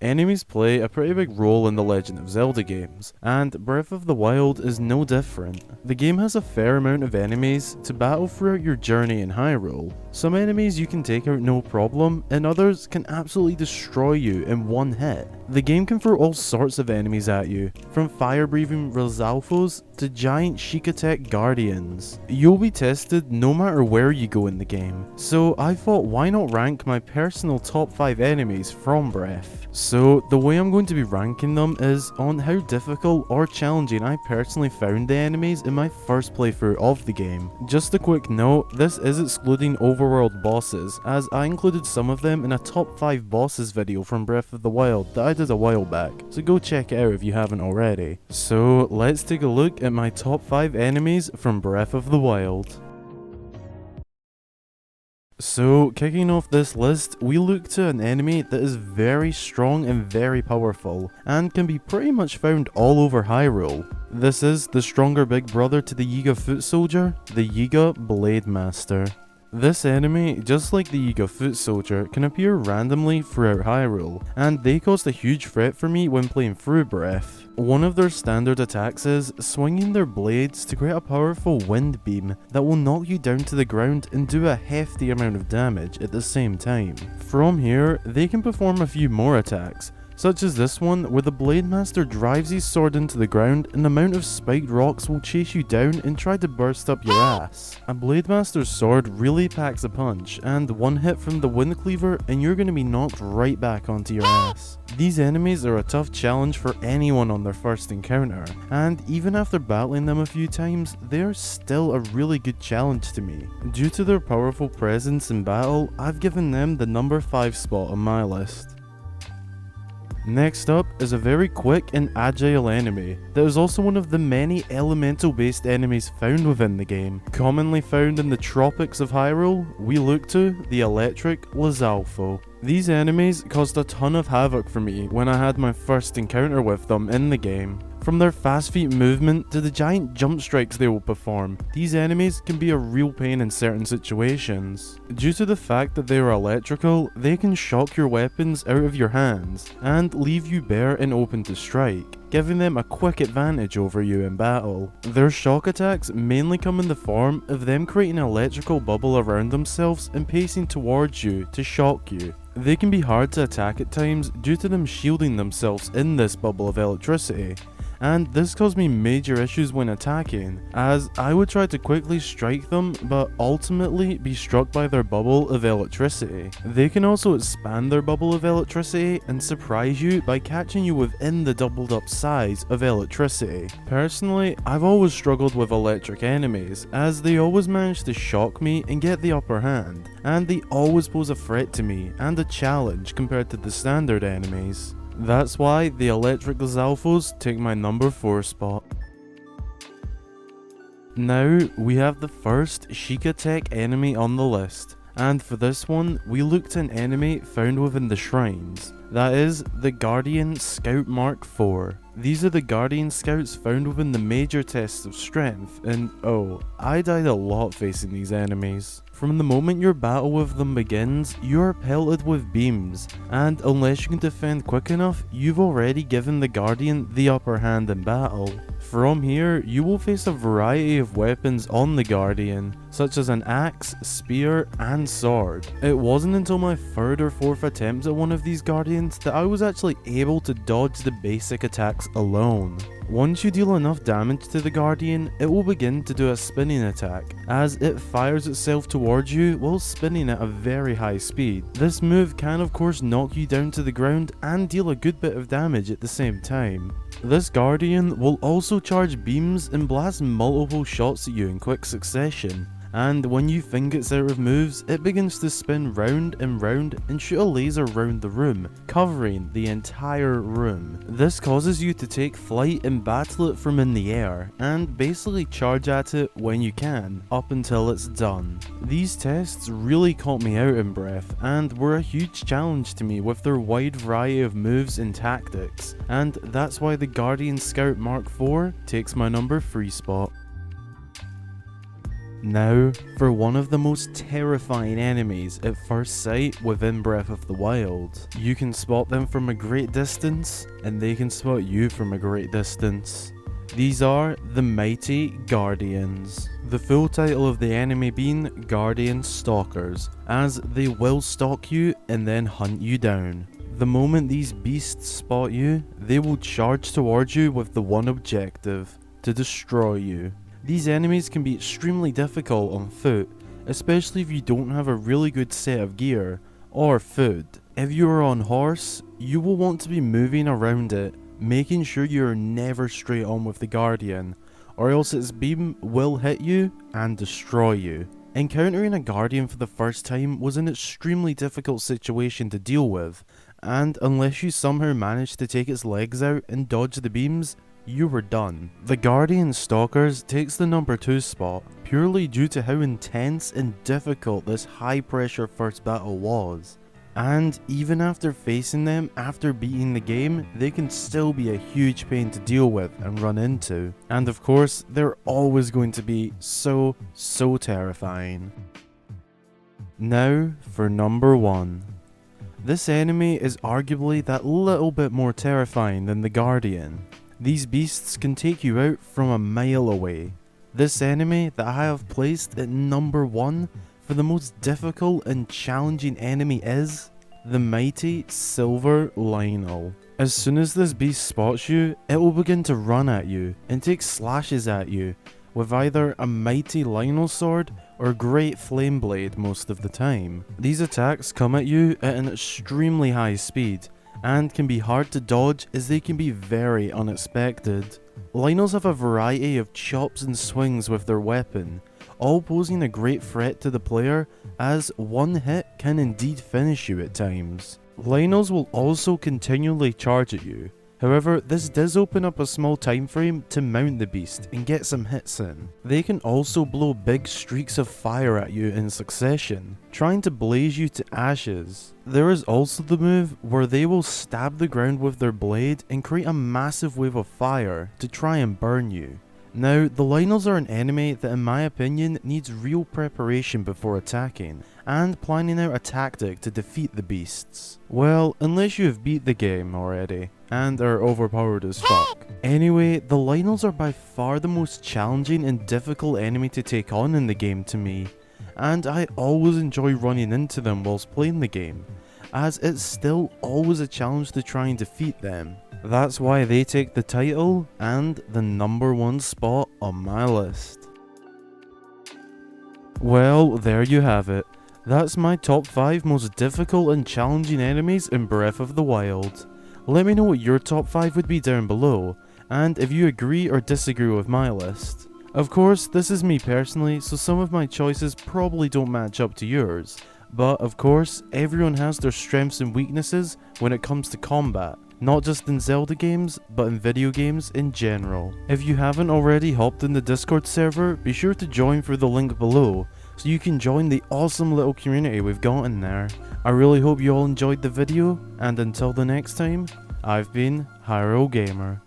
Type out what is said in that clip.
Enemies play a pretty big role in the Legend of Zelda games, and Breath of the Wild is no different. The game has a fair amount of enemies to battle throughout your journey in Hyrule. Some enemies you can take out no problem, and others can absolutely destroy you in one hit. The game can throw all sorts of enemies at you, from fire-breathing Lizalfos to giant Sheikah guardians. You'll be tested no matter where you go in the game, so I thought why not rank my personal top 5 enemies from Breath. So the way I'm going to be ranking them is on how difficult or challenging I personally found the enemies in my first playthrough of the game. Just a quick note, this is excluding overworld bosses, as I included some of them in a top 5 bosses video from Breath of the Wild that I did a while back, so go check it out if you haven't already. So let's take a look at my top 5 enemies from Breath of the Wild. So, kicking off this list, we look to an enemy that is very strong and very powerful, and can be pretty much found all over Hyrule. This is the stronger big brother to the Yiga foot soldier, the Yiga Blademaster. This enemy, just like the Yiga foot soldier, can appear randomly throughout Hyrule, and they caused a huge threat for me when playing through Breath. One of their standard attacks is swinging their blades to create a powerful wind beam that will knock you down to the ground and do a hefty amount of damage at the same time. From here, they can perform a few more attacks, such as this one where the Blademaster drives his sword into the ground and the amount of spiked rocks will chase you down and try to burst up your ass. A Blademaster's sword really packs a punch, and one hit from the wind cleaver and you're going to be knocked right back onto your ass. These enemies are a tough challenge for anyone on their first encounter, and even after battling them a few times, they are still a really good challenge to me. Due to their powerful presence in battle, I've given them the number 5 spot on my list. Next up is a very quick and agile enemy that is also one of the many elemental based enemies found within the game. Commonly found in the tropics of Hyrule, we look to the electric Lizalfos. These enemies caused a ton of havoc for me when I had my first encounter with them in the game. From their fast feet movement to the giant jump strikes they will perform, these enemies can be a real pain in certain situations. Due to the fact that they are electrical, they can shock your weapons out of your hands and leave you bare and open to strike, giving them a quick advantage over you in battle. Their shock attacks mainly come in the form of them creating an electrical bubble around themselves and pacing towards you to shock you. They can be hard to attack at times due to them shielding themselves in this bubble of electricity, and this caused me major issues when attacking, as I would try to quickly strike them but ultimately be struck by their bubble of electricity. They can also expand their bubble of electricity and surprise you by catching you within the doubled up size of electricity. Personally, I've always struggled with electric enemies, as they always manage to shock me and get the upper hand, and they always pose a threat to me and a challenge compared to the standard enemies. That's why the electric Lizalfos take my number 4 spot. Now we have the first Sheikah enemy on the list, and for this one we look to an enemy found within the shrines. That is the Guardian Scout Mark IV. These are the Guardian Scouts found within the major tests of strength, and oh, I died a lot facing these enemies. From the moment your battle with them begins, you are pelted with beams, and unless you can defend quick enough, you've already given the Guardian the upper hand in battle. From here, you will face a variety of weapons on the Guardian, such as an axe, spear, and sword. It wasn't until my 3rd or 4th attempt at one of these Guardians that I was actually able to dodge the basic attacks alone. Once you deal enough damage to the Guardian, it will begin to do a spinning attack, as it fires itself towards you while spinning at a very high speed. This move can of course knock you down to the ground and deal a good bit of damage at the same time. This Guardian will also charge beams and blast multiple shots at you in quick succession, and when you think it's out of moves, it begins to spin round and round and shoot a laser round the room, covering the entire room. This causes you to take flight and battle it from in the air, and basically charge at it when you can, up until it's done. These tests really caught me out in Breath, and were a huge challenge to me with their wide variety of moves and tactics, and that's why the Guardian Scout Mark IV takes my number 3 spot. Now, for one of the most terrifying enemies at first sight within Breath of the Wild. You can spot them from a great distance, and they can spot you from a great distance. These are the mighty Guardians. The full title of the enemy being Guardian Stalkers, as they will stalk you and then hunt you down. The moment these beasts spot you, they will charge towards you with the one objective: to destroy you. These enemies can be extremely difficult on foot, especially if you don't have a really good set of gear or food. If you are on horse, you will want to be moving around it, making sure you are never straight on with the Guardian, or else its beam will hit you and destroy you. Encountering a Guardian for the first time was an extremely difficult situation to deal with, and unless you somehow managed to take its legs out and dodge the beams, you were done. The Guardian Stalkers takes the number 2 spot purely due to how intense and difficult this high pressure first battle was. And even after facing them after beating the game, they can still be a huge pain to deal with and run into. And of course, they're always going to be so terrifying. Now for number 1. This enemy is arguably that little bit more terrifying than the Guardian. These beasts can take you out from a mile away. This enemy that I have placed at number 1 for the most difficult and challenging enemy is the mighty Silver Lynel. As soon as this beast spots you, it will begin to run at you and take slashes at you with either a mighty Lynel sword or great flame blade most of the time. These attacks come at you at an extremely high speed and can be hard to dodge as they can be very unexpected. Lynels have a variety of chops and swings with their weapon, all posing a great threat to the player, as one hit can indeed finish you at times. Lynels will also continually charge at you. However, this does open up a small time frame to mount the beast and get some hits in. They can also blow big streaks of fire at you in succession, trying to blaze you to ashes. There is also the move where they will stab the ground with their blade and create a massive wave of fire to try and burn you. Now, the Lynels are an enemy that in my opinion needs real preparation before attacking, and planning out a tactic to defeat the beasts. Well, unless you have beat the game already, and are overpowered as fuck. Anyway, the Lynels are by far the most challenging and difficult enemy to take on in the game to me, and I always enjoy running into them whilst playing the game, as it's still always a challenge to try and defeat them. That's why they take the title and the number 1 spot on my list. Well, there you have it. That's my top 5 most difficult and challenging enemies in Breath of the Wild. Let me know what your top 5 would be down below, and if you agree or disagree with my list. Of course, this is me personally, so some of my choices probably don't match up to yours, but of course, everyone has their strengths and weaknesses when it comes to combat. Not just in Zelda games, but in video games in general. If you haven't already hopped in the Discord server, be sure to join through the link below, so you can join the awesome little community we've got in there. I really hope you all enjoyed the video, and until the next time, I've been Hyrule Gamer.